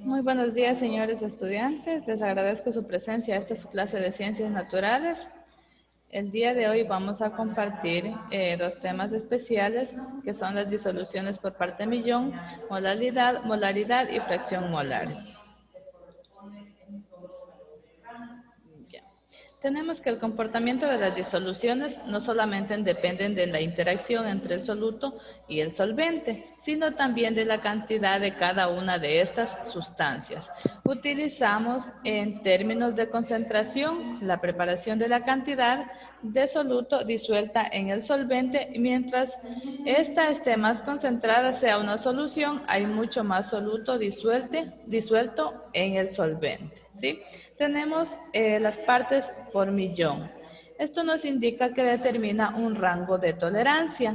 Muy buenos días, señores estudiantes. Les agradezco su presencia a esta su clase de Ciencias Naturales. El día de hoy vamos a compartir dos temas especiales que son las disoluciones por parte millón, molaridad y fracción molar. Ya. Tenemos que el comportamiento de las disoluciones no solamente dependen de la interacción entre el soluto y el solvente, sino también de la cantidad de cada una de estas sustancias. Utilizamos en términos de concentración la preparación de la cantidad de soluto disuelta en el solvente, mientras esta esté más concentrada sea una solución, hay mucho más soluto disuelto en el solvente, ¿sí? Tenemos las partes por millón. Esto nos indica que determina un rango de tolerancia.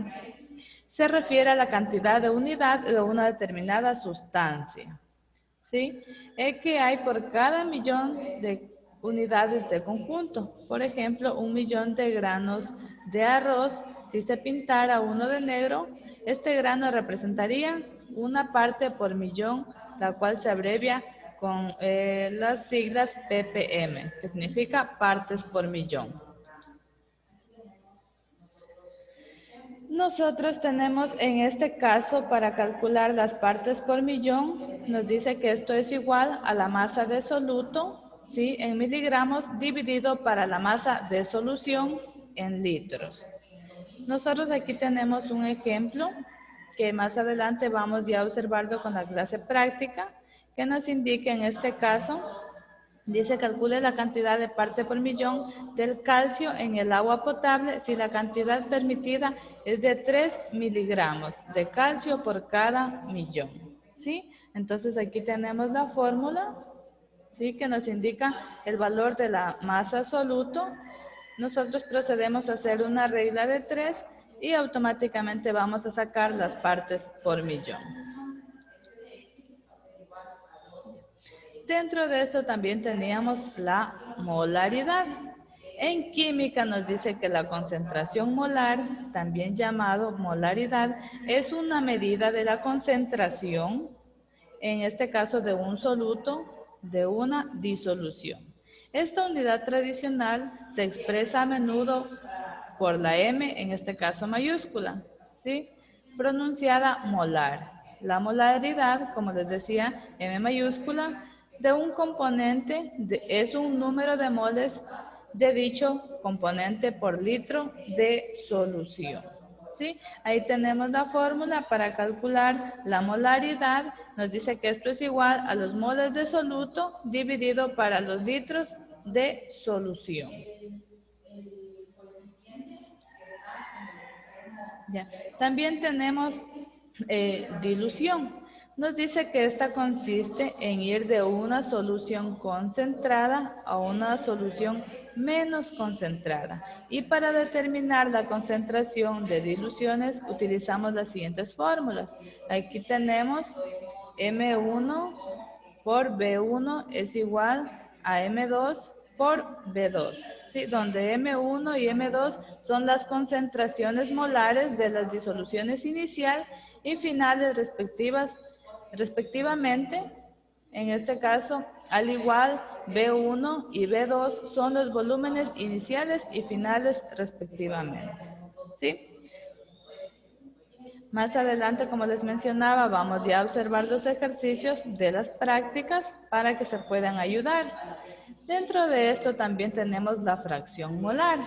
Se refiere a la cantidad de unidad de una determinada sustancia, ¿sí? Que hay por cada millón de unidades de conjunto. Por ejemplo, 1.000.000 de granos de arroz, si se pintara uno de negro, este grano representaría una parte por millón, la cual se abrevia con las siglas ppm, que significa partes por millón. Nosotros tenemos en este caso para calcular las partes por millón, nos dice que esto es igual a la masa de soluto, ¿sí? En miligramos dividido para la masa de solución en litros. Nosotros aquí tenemos un ejemplo que más adelante vamos ya a observarlo con la clase práctica, que nos indica en este caso. Dice, calcule la cantidad de parte por millón del calcio en el agua potable si la cantidad permitida es de 3 miligramos de calcio por cada millón, ¿sí? Entonces aquí tenemos la fórmula, ¿sí? Que nos indica el valor de la masa soluto. Nosotros procedemos a hacer una regla de 3 y automáticamente vamos a sacar las partes por millón. Dentro de esto también teníamos la molaridad. En química nos dice que la concentración molar, también llamado molaridad, es una medida de la concentración, en este caso de un soluto, de una disolución. Esta unidad tradicional se expresa a menudo por la M, en este caso mayúscula, ¿sí? Pronunciada molar. La molaridad, como les decía, M mayúscula, de un componente es un número de moles de dicho componente por litro de solución, ¿sí? Ahí tenemos la fórmula para calcular la molaridad. Nos dice que esto es igual a los moles de soluto dividido para los litros de solución. Ya. También tenemos dilución. Nos dice que esta consiste en ir de una solución concentrada a una solución menos concentrada. Y para determinar la concentración de diluciones utilizamos las siguientes fórmulas. Aquí tenemos M1 por B1 es igual a M2 por B2, ¿sí? Donde M1 y M2 son las concentraciones molares de las disoluciones inicial y finales respectivamente. En este caso, al igual, B1 y B2 son los volúmenes iniciales y finales respectivamente, ¿sí? Más adelante, como les mencionaba, vamos ya a observar los ejercicios de las prácticas para que se puedan ayudar. Dentro de esto también tenemos la fracción molar.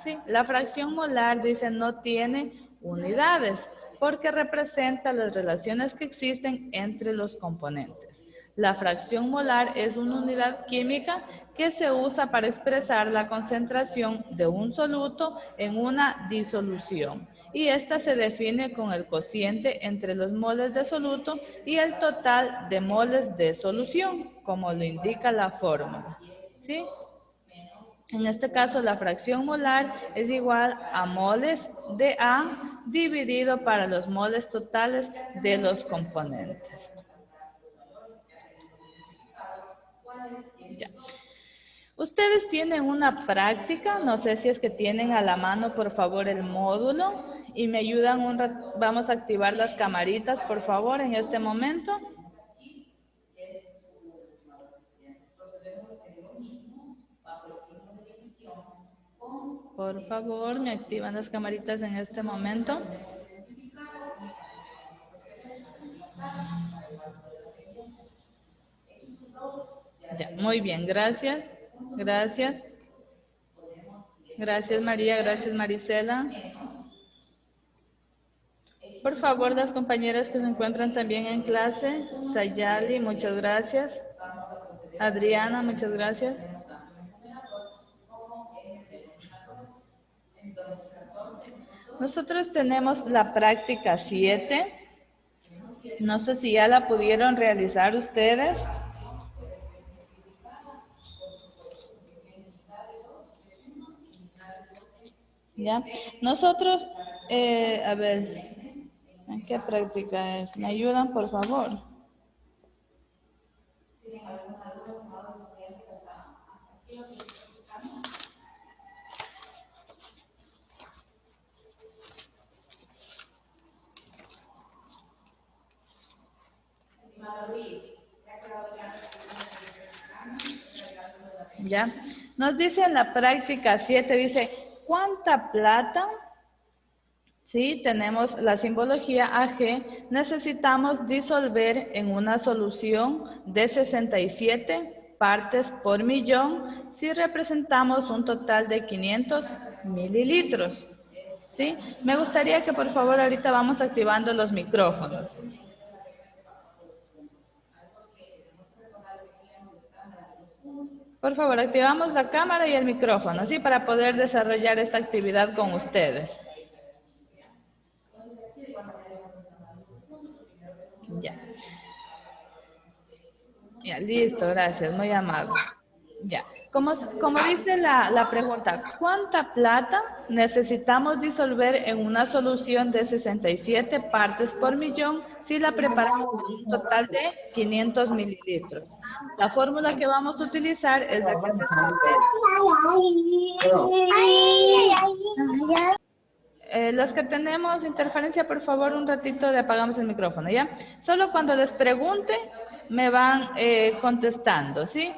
¿Sí? La fracción molar, dice, no tiene unidades porque representa las relaciones que existen entre los componentes. La fracción molar es una unidad química que se usa para expresar la concentración de un soluto en una disolución. Y esta se define con el cociente entre los moles de soluto y el total de moles de solución, como lo indica la fórmula, ¿sí? En este caso, la fracción molar es igual a moles de A dividido para los moles totales de los componentes. Ya. Ustedes tienen una práctica, no sé si es que tienen a la mano, por favor, el módulo y me ayudan un rato. Vamos a activar las camaritas, por favor, en este momento. Por favor, me activan las camaritas en este momento. Ya, muy bien, gracias. Gracias. Gracias, María. Gracias, Marisela. Por favor, las compañeras que se encuentran también en clase. Sayali, muchas gracias. Adriana, muchas gracias. Nosotros tenemos la práctica 7. No sé si ya la pudieron realizar ustedes. ¿Ya? Nosotros, a ver, ¿en qué práctica es? ¿Me ayudan, por favor? ¿Ya? Nos dice en la práctica 7, dice, ¿cuánta plata? Sí, tenemos la simbología AG, necesitamos disolver en una solución de 67 partes por millón si representamos un total de 500 mililitros. ¿Sí? Me gustaría que por favor ahorita vamos activando los micrófonos. Por favor, activamos la cámara y el micrófono, ¿sí? Para poder desarrollar esta actividad con ustedes. Ya. Ya, listo, gracias, muy amable. Ya. Como dice la pregunta, ¿cuánta plata necesitamos disolver en una solución de 67 partes por millón si la preparamos en un total de 500 mililitros? La fórmula que vamos a utilizar es la que se los que tenemos interferencia, por favor, un ratito le apagamos el micrófono, ¿ya? Solo cuando les pregunte me van contestando, ¿sí?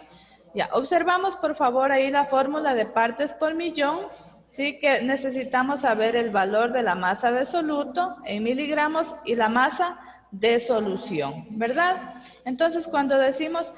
Ya, observamos, por favor, ahí la fórmula de partes por millón, ¿sí? Que necesitamos saber el valor de la masa de soluto en miligramos y la masa de solución, ¿verdad? Entonces, cuando decimos,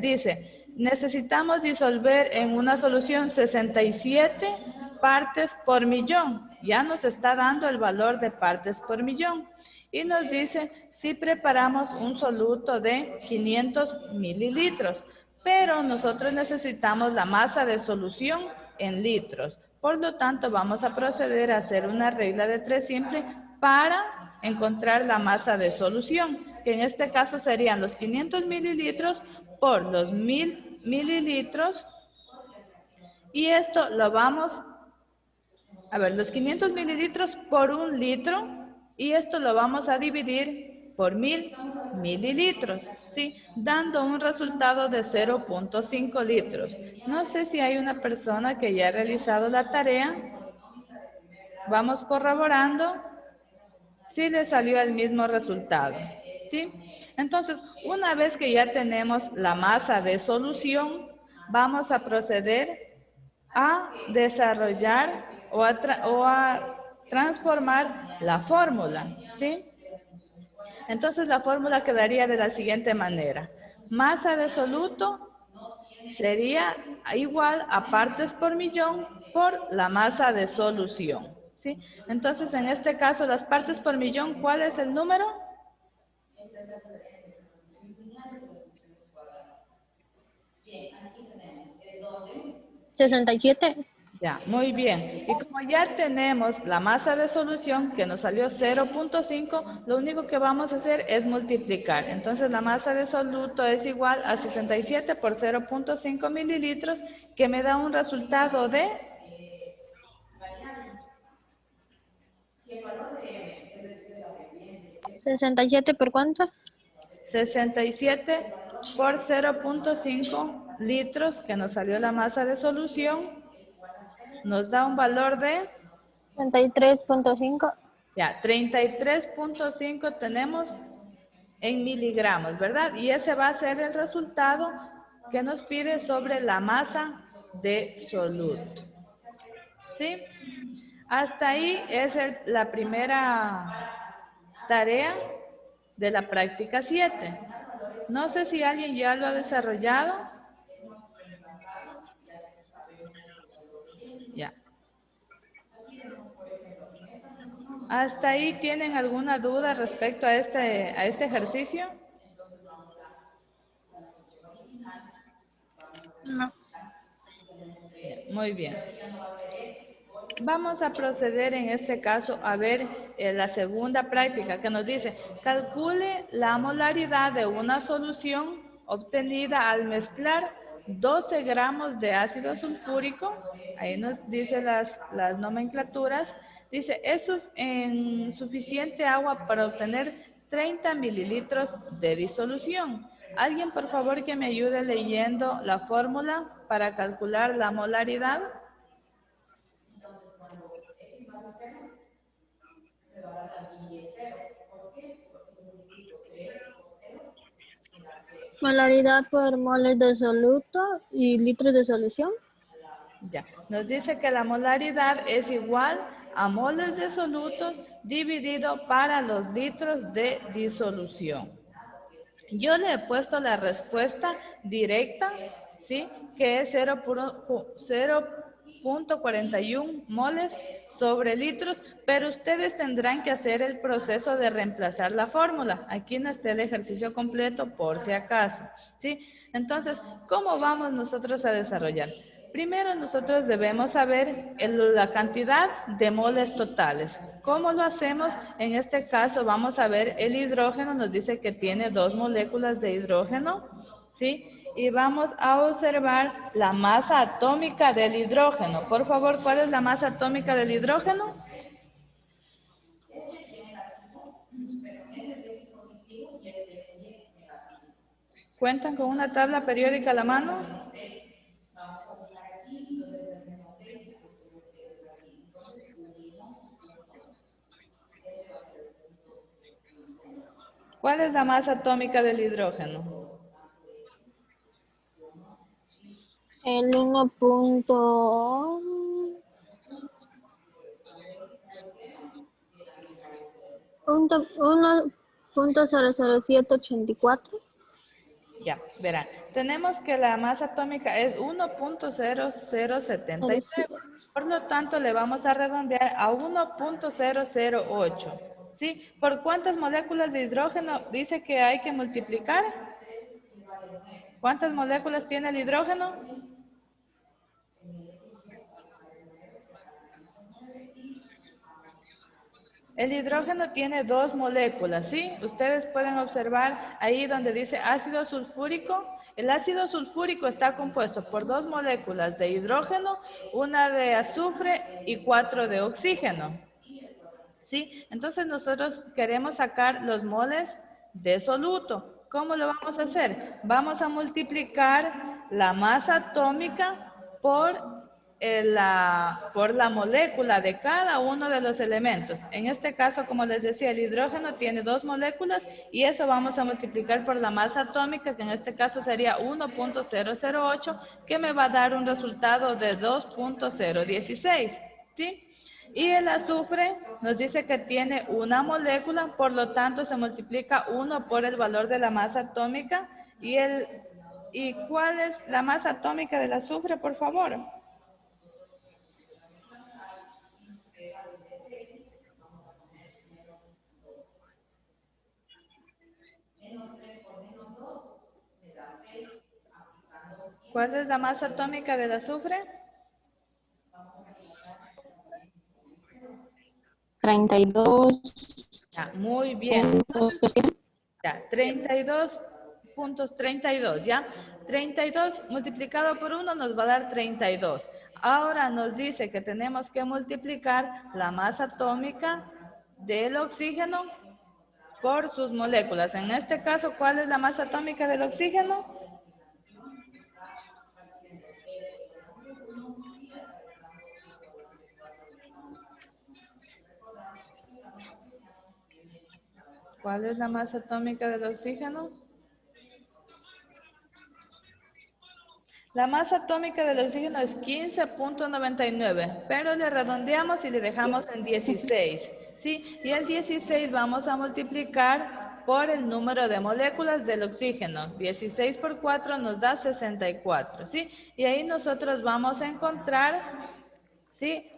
dice, necesitamos disolver en una solución 67 partes por millón. Ya nos está dando el valor de partes por millón. Y nos dice si preparamos un soluto de 500 mililitros. Pero nosotros necesitamos la masa de solución en litros. Por lo tanto, vamos a proceder a hacer una regla de 3 simple para encontrar la masa de solución, que en este caso serían los 500 mililitros por los 1000 mililitros. Y esto lo vamos a ver, los 500 mililitros por 1 litro, y esto lo vamos a dividir por 1000 mililitros, ¿sí? Dando un resultado de 0.5 litros. No sé si hay una persona que ya ha realizado la tarea. Vamos corroborando si le salió el mismo resultado, ¿sí? Entonces, una vez que ya tenemos la masa de solución, vamos a proceder a desarrollar o a transformar la fórmula, ¿sí? Entonces la fórmula quedaría de la siguiente manera. Masa de soluto sería igual a partes por millón por la masa de solución, ¿sí? Entonces en este caso las partes por millón, ¿cuál es el número? 67. Ya, muy bien. Y como ya tenemos la masa de solución que nos salió 0.5, lo único que vamos a hacer es multiplicar. Entonces la masa de soluto es igual a 67 por 0.5 mililitros, que me da un resultado de 67 por cuánto? 67 por 0.5 litros, que nos salió la masa de solución, nos da un valor de 33.5. ya, 33.5 tenemos en miligramos, ¿verdad? Y ese va a ser el resultado que nos pide sobre la masa de soluto. ¿Sí? Hasta ahí es la primera tarea de la práctica 7. No sé si alguien ya lo ha desarrollado. Ya. ¿Hasta ahí tienen alguna duda respecto a este ejercicio? No. Muy bien. Vamos a proceder en este caso a ver la segunda práctica que nos dice, calcule la molaridad de una solución obtenida al mezclar 12 gramos de ácido sulfúrico, ahí nos dice las nomenclaturas, dice, es en suficiente agua para obtener 30 mililitros de disolución. ¿Alguien por favor que me ayude leyendo la fórmula para calcular la molaridad? Molaridad por moles de soluto y litros de solución. Ya, nos dice que la molaridad es igual a moles de solutos dividido para los litros de disolución. Yo le he puesto la respuesta directa, ¿sí? Que es 0.41 moles sobre litros, pero ustedes tendrán que hacer el proceso de reemplazar la fórmula. Aquí no está el ejercicio completo por si acaso, ¿sí? Entonces, ¿cómo vamos nosotros a desarrollar? Primero nosotros debemos saber la cantidad de moles totales. ¿Cómo lo hacemos? En este caso vamos a ver el hidrógeno, nos dice que tiene 2 moléculas de hidrógeno, ¿sí? Y vamos a observar la masa atómica del hidrógeno. Por favor, ¿cuál es la masa atómica del hidrógeno? ¿Cuentan con una tabla periódica a la mano? ¿Cuál es la masa atómica del hidrógeno? El 1.00784. Ya, verán. Tenemos que la masa atómica es 1.0079. Por lo tanto, le vamos a redondear a 1.008. ¿Sí? ¿Por cuántas moléculas de hidrógeno dice que hay que multiplicar? ¿Cuántas moléculas tiene el hidrógeno? El hidrógeno tiene 2 moléculas, ¿sí? Ustedes pueden observar ahí donde dice ácido sulfúrico. El ácido sulfúrico está compuesto por 2 moléculas de hidrógeno, una de azufre y 4 de oxígeno. ¿Sí? Entonces nosotros queremos sacar los moles de soluto. ¿Cómo lo vamos a hacer? Vamos a multiplicar la masa atómica por la molécula de cada uno de los elementos. En este caso, como les decía, el hidrógeno tiene 2 moléculas y eso vamos a multiplicar por la masa atómica, que en este caso sería 1.008, que me va a dar un resultado de 2.016. ¿Sí? Y el azufre nos dice que tiene una molécula, por lo tanto se multiplica 1 por el valor de la masa atómica. ¿Y cuál es la masa atómica del azufre, por favor? ¿Cuál es la masa atómica del azufre? 32. Ya, muy bien. Entonces, ya, 32.32, ¿ya? 32 multiplicado por 1 nos va a dar 32. Ahora nos dice que tenemos que multiplicar la masa atómica del oxígeno por sus moléculas. En este caso, ¿cuál es la masa atómica del oxígeno? ¿Cuál es la masa atómica del oxígeno? La masa atómica del oxígeno es 15.99, pero le redondeamos y le dejamos en 16, ¿sí? Y el 16 vamos a multiplicar por el número de moléculas del oxígeno. 16 por 4 nos da 64, ¿sí? Y ahí nosotros vamos a encontrar, ¿sí?,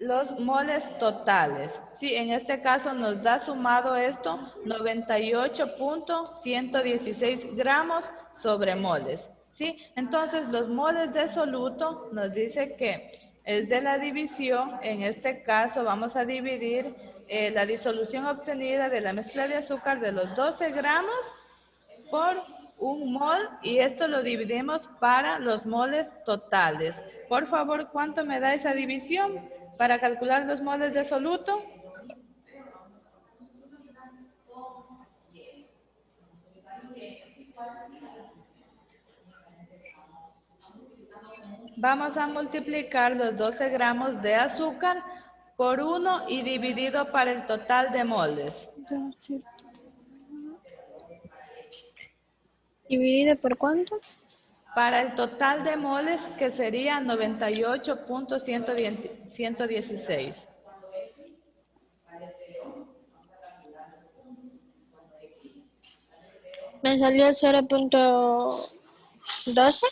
los moles totales. Sí, en este caso nos da sumado esto 98.116 gramos sobre moles. ¿Sí? Entonces los moles de soluto nos dice que es de la división. En este caso vamos a dividir la disolución obtenida de la mezcla de azúcar de los 12 gramos por un mol, y esto lo dividimos para los moles totales. Por favor, ¿cuánto me da esa división para calcular los moles de soluto? Vamos a multiplicar los 12 gramos de azúcar por 1 y dividido para el total de moles. ¿Dividido por cuánto? Para el total de moles, que sería 98.116. Me salió 0.12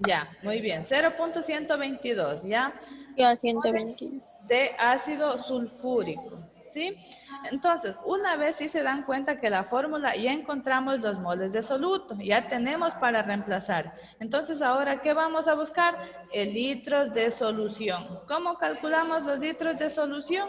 Ya, muy bien. 0.122, ¿ya? y a 121. De ácido sulfúrico, ¿sí? Entonces, una vez sí se dan cuenta que la fórmula ya encontramos los moles de soluto, ya tenemos para reemplazar. Entonces, ahora, ¿qué vamos a buscar? Litros de solución. ¿Cómo calculamos los litros de solución?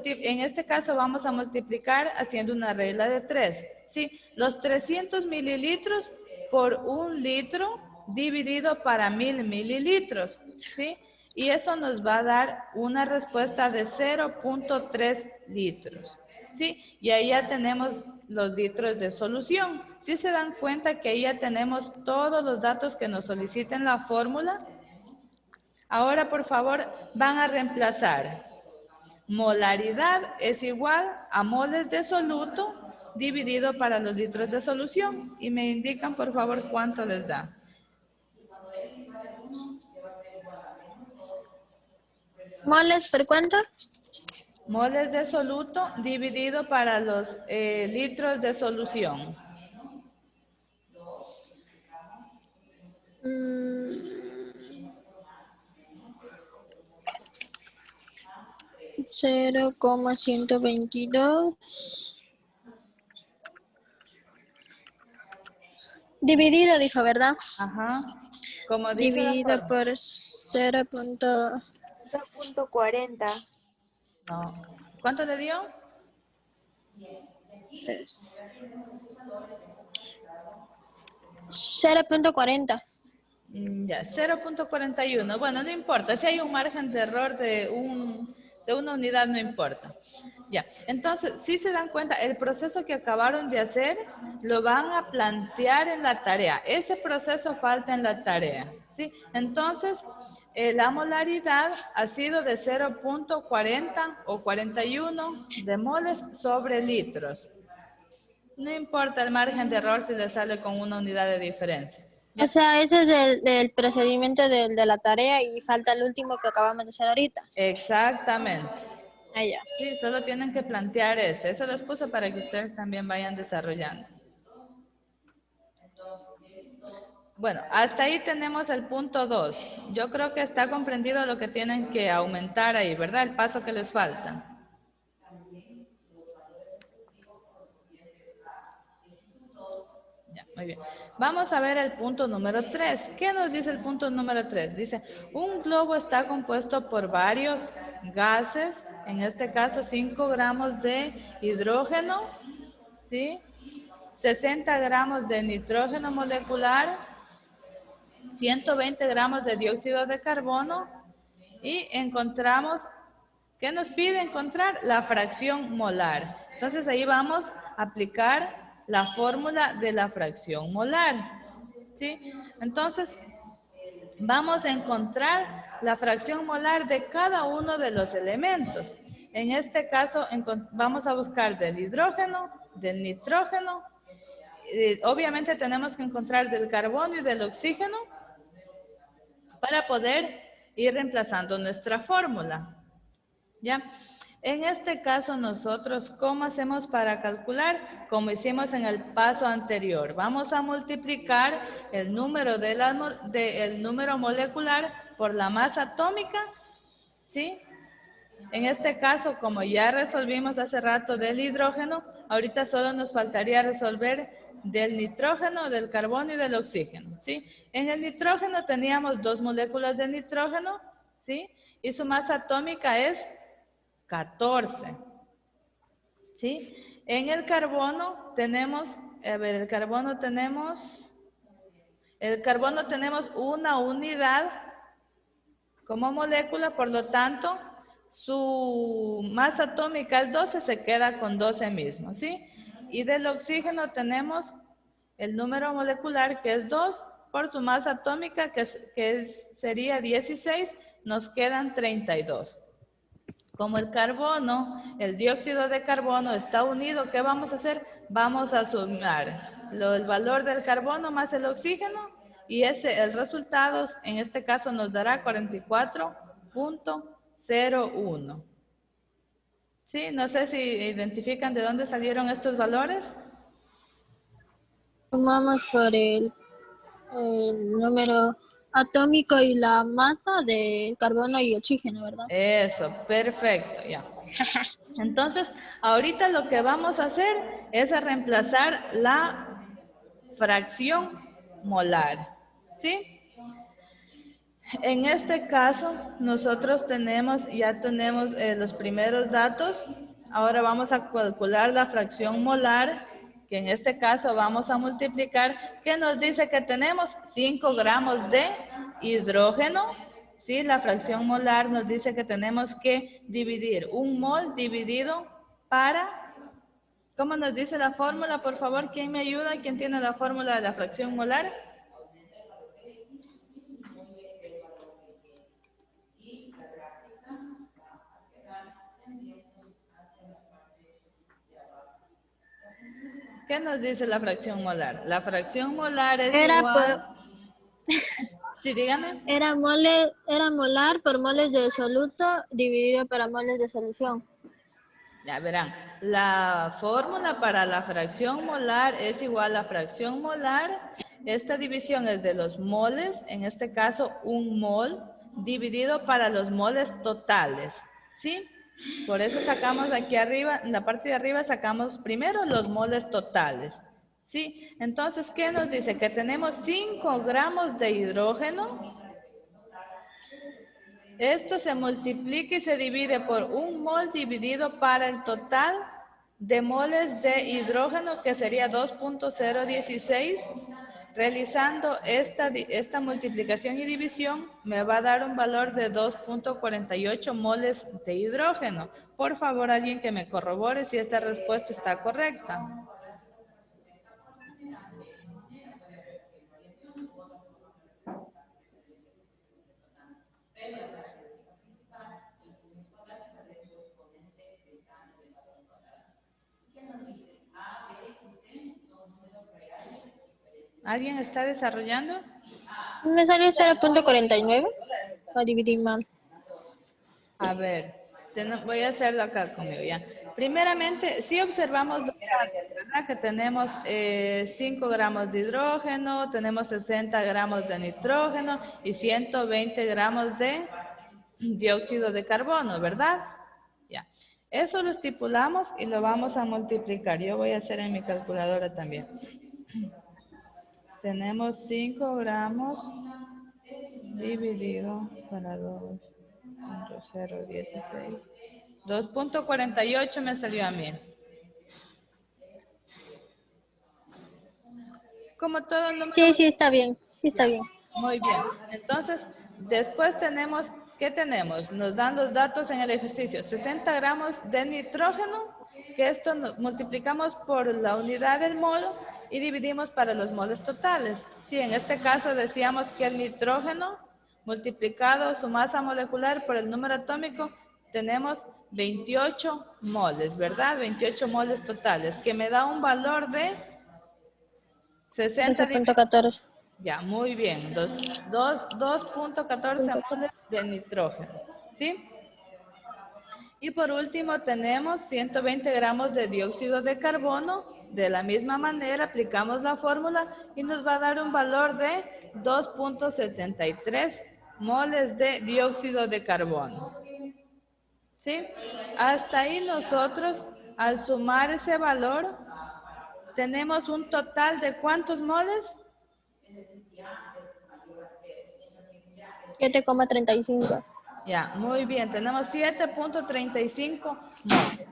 En este caso vamos a multiplicar haciendo una regla de 3, ¿sí? Los 300 mililitros por 1 litro dividido para 1000 mililitros, ¿sí? Y eso nos va a dar una respuesta de 0.3 litros, ¿sí? Y ahí ya tenemos los litros de solución. ¿Sí se dan cuenta que ahí ya tenemos todos los datos que nos soliciten la fórmula? Ahora, por favor, van a reemplazar. Molaridad es igual a moles de soluto dividido para los litros de solución. Y me indican, por favor, cuánto les da. ¿Moles por cuánto? Moles de soluto dividido para los litros de solución. Cero coma 122 dividido, dijo, ¿verdad? Ajá. Como dice la Dividido fórmula. por 0.40. No. ¿Cuánto le dio? 0.40. Ya, 0.41. Bueno, no importa. Si hay un margen de error de una unidad, no importa. Ya, entonces, si se dan cuenta, el proceso que acabaron de hacer, lo van a plantear en la tarea. Ese proceso falta en la tarea, ¿sí? Entonces, la molaridad ha sido de 0.40 o 41 de moles sobre litros. No importa el margen de error si le sale con una unidad de diferencia. O sea, ese es del procedimiento de la tarea y falta el último que acabamos de hacer ahorita. Exactamente. Allá. Sí, solo tienen que plantear ese. Eso los puse para que ustedes también vayan desarrollando. Bueno, hasta ahí tenemos el punto 2. Yo creo que está comprendido lo que tienen que aumentar ahí, ¿verdad? El paso que les falta. Ya, muy bien. Vamos a ver el punto número 3. ¿Qué nos dice el punto número 3? Dice, un globo está compuesto por varios gases, en este caso 5 gramos de hidrógeno, ¿sí? 60 gramos de nitrógeno molecular, 120 gramos de dióxido de carbono, y encontramos, ¿qué nos pide encontrar? La fracción molar. Entonces ahí vamos a aplicar la fórmula de la fracción molar, ¿sí? Entonces, vamos a encontrar la fracción molar de cada uno de los elementos. En este caso, vamos a buscar del hidrógeno, del nitrógeno. Obviamente tenemos que encontrar del carbono y del oxígeno. para poder ir reemplazando nuestra fórmula. ¿Ya? En este caso nosotros, ¿cómo hacemos para calcular? Como hicimos en el paso anterior. Vamos a multiplicar el número, el número molecular por la masa atómica, ¿sí? En este caso, como ya resolvimos hace rato del hidrógeno, ahorita solo nos faltaría resolver del nitrógeno, del carbono y del oxígeno, ¿sí? En el nitrógeno teníamos 2 moléculas de nitrógeno, ¿sí? Y su masa atómica es 14, ¿sí? En el carbono tenemos, el carbono tenemos una unidad como molécula, por lo tanto, su masa atómica es 12, se queda con 12 mismo, ¿sí? Y del oxígeno tenemos el número molecular que es 2, por su masa atómica sería 16, nos quedan 32. Como el carbono, el dióxido de carbono está unido, ¿qué vamos a hacer? Vamos a sumar el valor del carbono más el oxígeno y el resultado en este caso nos dará 44.01. ¿Sí? No sé si identifican de dónde salieron estos valores. Tomamos por el número atómico y la masa de carbono y oxígeno, ¿verdad? Eso, perfecto, ya. Entonces, ahorita lo que vamos a hacer es a reemplazar la fracción molar, ¿sí? En este caso, nosotros ya tenemos los primeros datos. Ahora vamos a calcular la fracción molar, que en este caso vamos a multiplicar, que nos dice que tenemos 5 gramos de hidrógeno. ¿Sí? La fracción molar nos dice que tenemos que dividir un mol dividido para... ¿Cómo nos dice la fórmula? Por favor, ¿quién me ayuda? ¿Quién tiene la fórmula de la fracción molar? ¿Qué nos dice la fracción molar? La fracción molar es igual... Sí, dígame. Era molar por moles de soluto dividido para moles de solución. Ya verán, la fórmula para la fracción molar es igual a fracción molar. Esta división es de los moles, en este caso un mol, dividido para los moles totales, ¿sí? Por eso sacamos aquí arriba, en la parte de arriba sacamos primero los moles totales, ¿sí? Entonces, ¿qué nos dice? Que tenemos 5 gramos de hidrógeno. Esto se multiplica y se divide por un mol dividido para el total de moles de hidrógeno, que sería 2.016. Realizando esta multiplicación y división, me va a dar un valor de 2.48 moles de hidrógeno. Por favor, alguien que me corrobore si esta respuesta está correcta. ¿Alguien está desarrollando? Me salió 0.49. Lo dividí mal. A ver, voy a hacerlo acá conmigo ya. Primeramente, si observamos, ¿verdad? Que tenemos 5 gramos de hidrógeno, tenemos 60 gramos de nitrógeno y 120 gramos de dióxido de carbono, ¿verdad? Ya. Eso lo estipulamos y lo vamos a multiplicar. Yo voy a hacer en mi calculadora también. Tenemos 5 gramos dividido para 2.016. 2.48 me salió a mí. Como todo el número... Sí, está bien. Sí, está bien. Muy bien. Entonces, después tenemos... ¿Qué tenemos? Nos dan los datos en el ejercicio. 60 gramos de nitrógeno, que esto multiplicamos por la unidad del mol y dividimos para los moles totales. Sí, en este caso decíamos que el nitrógeno multiplicado su masa molecular por el número atómico, tenemos 28 moles, ¿verdad? 28 moles totales, que me da un valor de 12.14. Ya, muy bien. 2.14 moles de nitrógeno. ¿Sí? Y por último tenemos 120 gramos de dióxido de carbono. De la misma manera aplicamos la fórmula y nos va a dar un valor de 2.73 moles de dióxido de carbono. ¿Sí? Hasta ahí nosotros, al sumar ese valor, tenemos un total de ¿cuántos moles? 7,35. Ya, muy bien, tenemos 7.35 moles.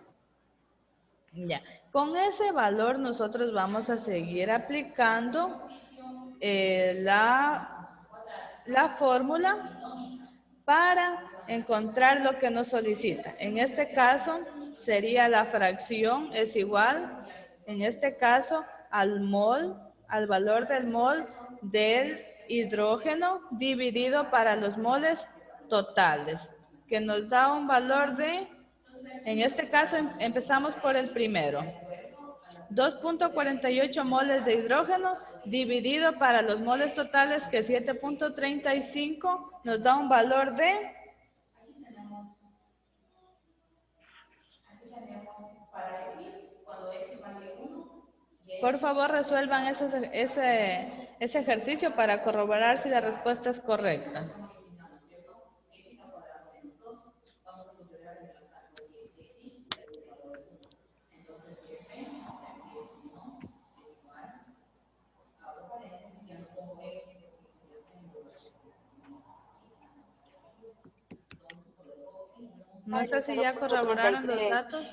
Ya, con ese valor nosotros vamos a seguir aplicando la fórmula para encontrar lo que nos solicita. En este caso sería la fracción es igual, en este caso al mol, al valor del mol del hidrógeno dividido para los moles totales, que nos da un valor de, en este caso empezamos por el primero, 2.48 moles de hidrógeno dividido para los moles totales, que 7.35 nos da un valor de, por favor resuelvan ese ejercicio para corroborar si la respuesta es correcta. No sé si ya corroboraron los datos.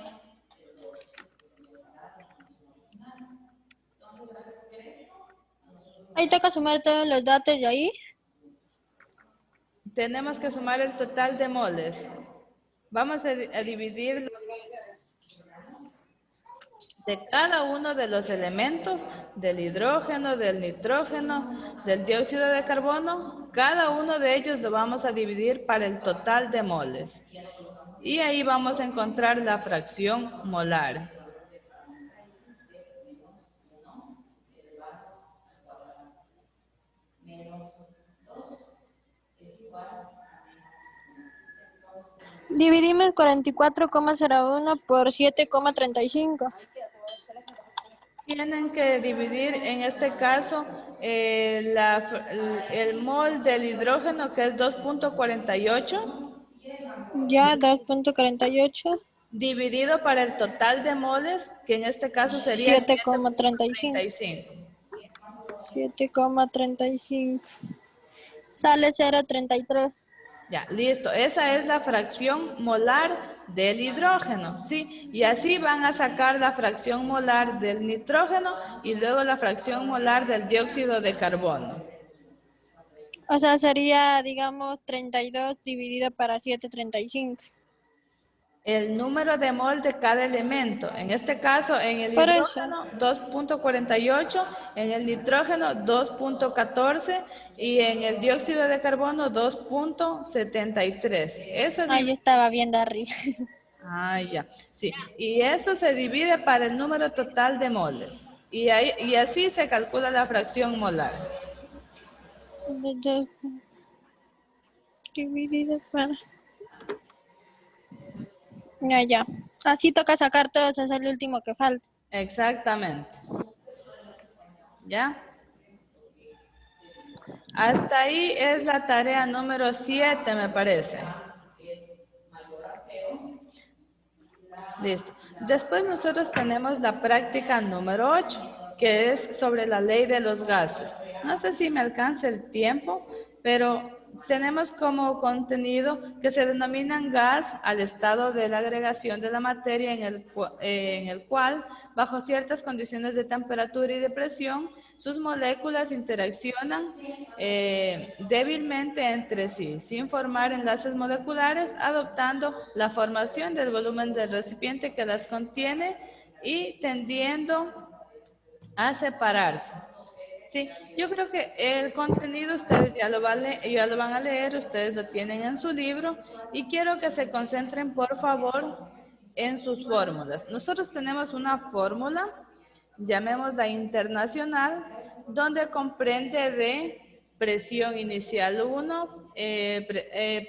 Ahí toca sumar todos los datos de ahí. Tenemos que sumar el total de moles. Vamos a dividir de cada uno de los elementos, del hidrógeno, del nitrógeno, del dióxido de carbono, cada uno de ellos lo vamos a dividir para el total de moles. Y ahí vamos a encontrar la fracción molar. Dividimos 44,01 por 7,35. Tienen que dividir, en este caso, el mol del hidrógeno, que es 2.48, Ya, 2,48. dividido para el total de moles, que en este caso sería 7,35. 7.35. 7,35. Sale 0,33. Ya, listo. Esa es la fracción molar del hidrógeno, ¿sí? Y así van a sacar la fracción molar del nitrógeno y luego la fracción molar del dióxido de carbono. O sea, sería, digamos, 32 dividido para 7,35. El número de mol de cada elemento. En este caso, en el Por eso. hidrógeno, 2.48, en el nitrógeno, 2.14 y en el dióxido de carbono, 2.73. Eso Yo estaba viendo arriba. ya. Sí. Y eso se divide para el número total de moles. Y así se calcula la fracción molar. Dividido para... Ya. Así toca sacar todos, ese es el último que falta. Exactamente. ¿Ya? Hasta ahí es la tarea número 7, me parece. Listo. Después nosotros tenemos la práctica número 8, que es sobre la ley de los gases. No sé si me alcanza el tiempo, pero tenemos como contenido que se denominan gas al estado de la agregación de la materia en el cual, bajo ciertas condiciones de temperatura y de presión, sus moléculas interaccionan débilmente entre sí, sin formar enlaces moleculares, adoptando la formación del volumen del recipiente que las contiene y tendiendo a separarse. Sí, yo creo que el contenido ustedes ya lo van a leer, ustedes lo tienen en su libro y quiero que se concentren por favor en sus fórmulas. Nosotros tenemos una fórmula, llamémosla internacional, donde comprende de presión inicial 1,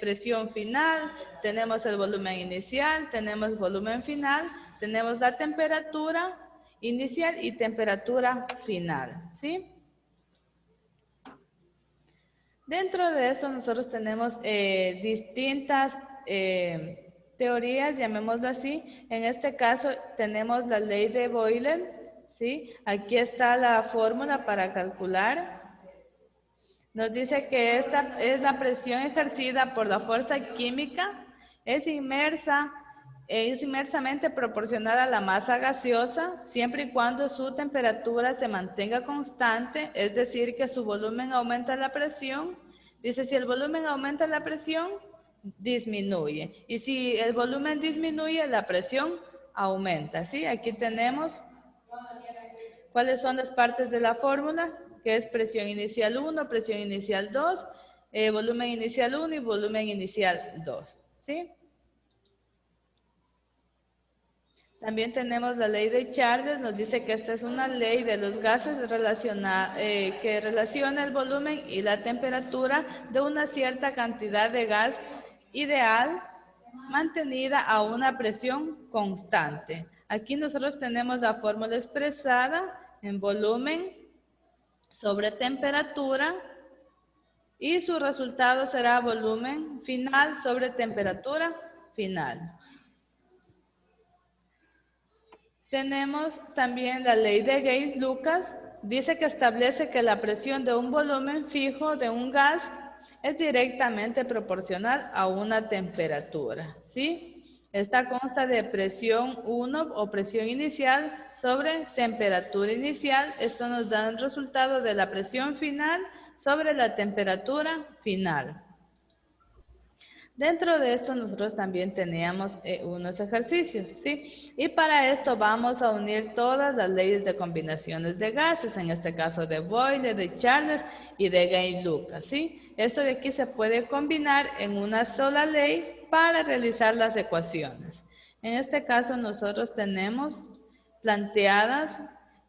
presión final, tenemos el volumen inicial, tenemos volumen final, tenemos la temperatura inicial y temperatura final, ¿sí? Dentro de esto nosotros tenemos distintas teorías, llamémoslo así. En este caso tenemos la ley de Boyle, ¿sí? Aquí está la fórmula para calcular. Nos dice que esta es la presión ejercida por la fuerza química, es inmersamente proporcional a la masa gaseosa, siempre y cuando su temperatura se mantenga constante, es decir, que su volumen aumenta la presión. Dice, si el volumen aumenta la presión, disminuye. Y si el volumen disminuye, la presión aumenta, ¿sí? Aquí tenemos cuáles son las partes de la fórmula, que es presión inicial 1, presión inicial 2, volumen inicial 1 y volumen inicial 2, ¿sí? También tenemos la ley de Charles, nos dice que esta es una ley de los gases que relaciona el volumen y la temperatura de una cierta cantidad de gas ideal mantenida a una presión constante. Aquí nosotros tenemos la fórmula expresada en volumen sobre temperatura y su resultado será volumen final sobre temperatura final. Tenemos también la ley de Gay-Lucas, dice que establece que la presión de un volumen fijo de un gas es directamente proporcional a una temperatura, ¿sí? Esta consta de presión 1 o presión inicial sobre temperatura inicial. Esto nos da un resultado de la presión final sobre la temperatura final. Dentro de esto nosotros también teníamos unos ejercicios, ¿sí? Y para esto vamos a unir todas las leyes de combinaciones de gases, en este caso de Boyle, de Charles y de Gay-Lucas, ¿sí? Esto de aquí se puede combinar en una sola ley para realizar las ecuaciones. En este caso nosotros tenemos planteadas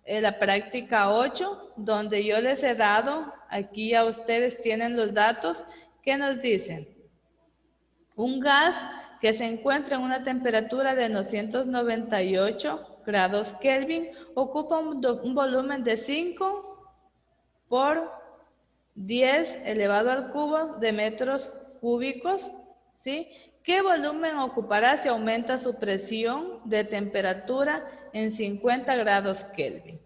la práctica 8, donde yo les he dado, aquí a ustedes tienen los datos que nos dicen. Un gas que se encuentra en una temperatura de 998 grados Kelvin ocupa un volumen de 5 por 10 elevado al cubo de metros cúbicos, ¿sí? ¿Qué volumen ocupará si aumenta su presión de temperatura en 50 grados Kelvin?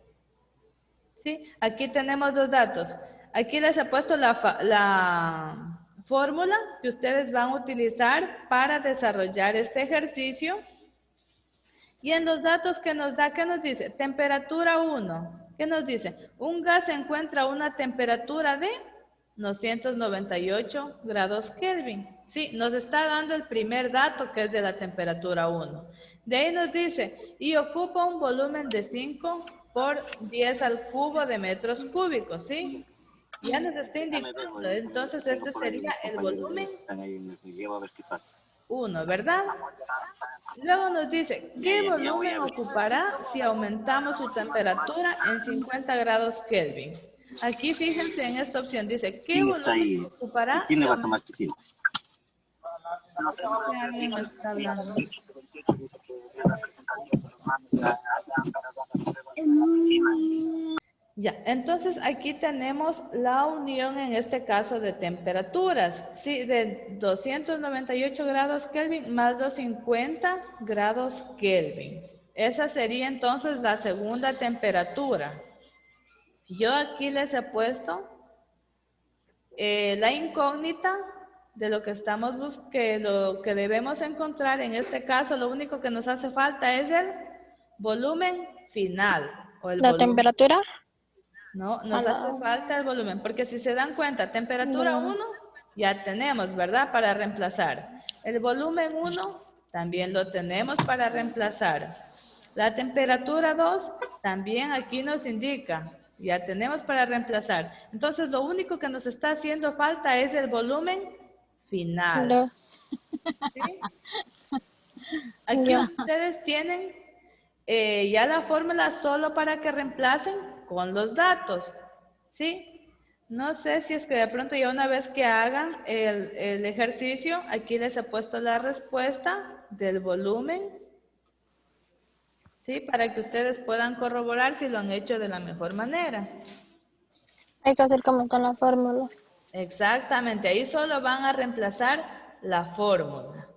¿Sí? Aquí tenemos los datos. Aquí les he puesto la fórmula que ustedes van a utilizar para desarrollar este ejercicio. Y en los datos que nos da, ¿qué nos dice? Temperatura 1. ¿Qué nos dice? Un gas se encuentra a una temperatura de 998 grados Kelvin. Sí, nos está dando el primer dato que es de la temperatura 1. De ahí nos dice, y ocupa un volumen de 5 por 10 al cubo de metros cúbicos, ¿sí? Ya nos está indicando, entonces este sería el volumen 1, ¿verdad? Luego nos dice, ¿qué volumen ocupará si aumentamos su temperatura en 50 grados Kelvin? Aquí fíjense en esta opción, dice, ¿qué volumen ocupará? ¿Quién le va a tomar piscina? Alguien me está hablando. Ya, entonces aquí tenemos la unión en este caso de temperaturas, ¿sí? De 298 grados Kelvin más 250 grados Kelvin. Esa sería entonces la segunda temperatura. Yo aquí les he puesto la incógnita de lo que estamos buscando, lo que debemos encontrar. En este caso, lo único que nos hace falta es el volumen final. O el ¿La volumen. temperatura? No, nos hace falta el volumen, porque si se dan cuenta, temperatura 1 ya tenemos, ¿verdad? Para reemplazar. El volumen 1 también lo tenemos para reemplazar. La temperatura 2 también aquí nos indica, ya tenemos para reemplazar. Entonces, lo único que nos está haciendo falta es el volumen final. No. ¿Sí? Aquí ustedes tienen ya la fórmula solo para que reemplacen con los datos. ¿Sí? No sé si es que de pronto ya una vez que hagan el ejercicio, aquí les he puesto la respuesta del volumen, ¿sí? Para que ustedes puedan corroborar si lo han hecho de la mejor manera. Hay que hacer como está en la fórmula. Exactamente, ahí solo van a reemplazar la fórmula.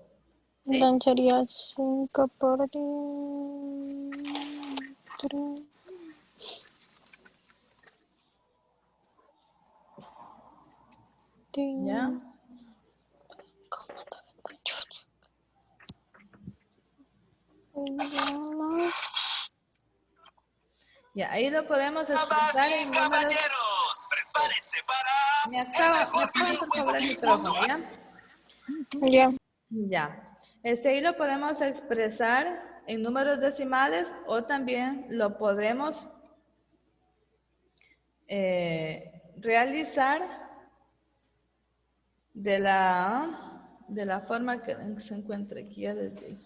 ¿Sí? Entonces sería 5 por 3. ¿Ya? Ya, ahí lo podemos expresar en números. Caballeros, prepárense para ¿Me pueden por favor el micrófono, ya? Ya. Ya. Ahí lo podemos expresar en números decimales o también lo podemos realizar de la forma que se encuentra aquí ya desde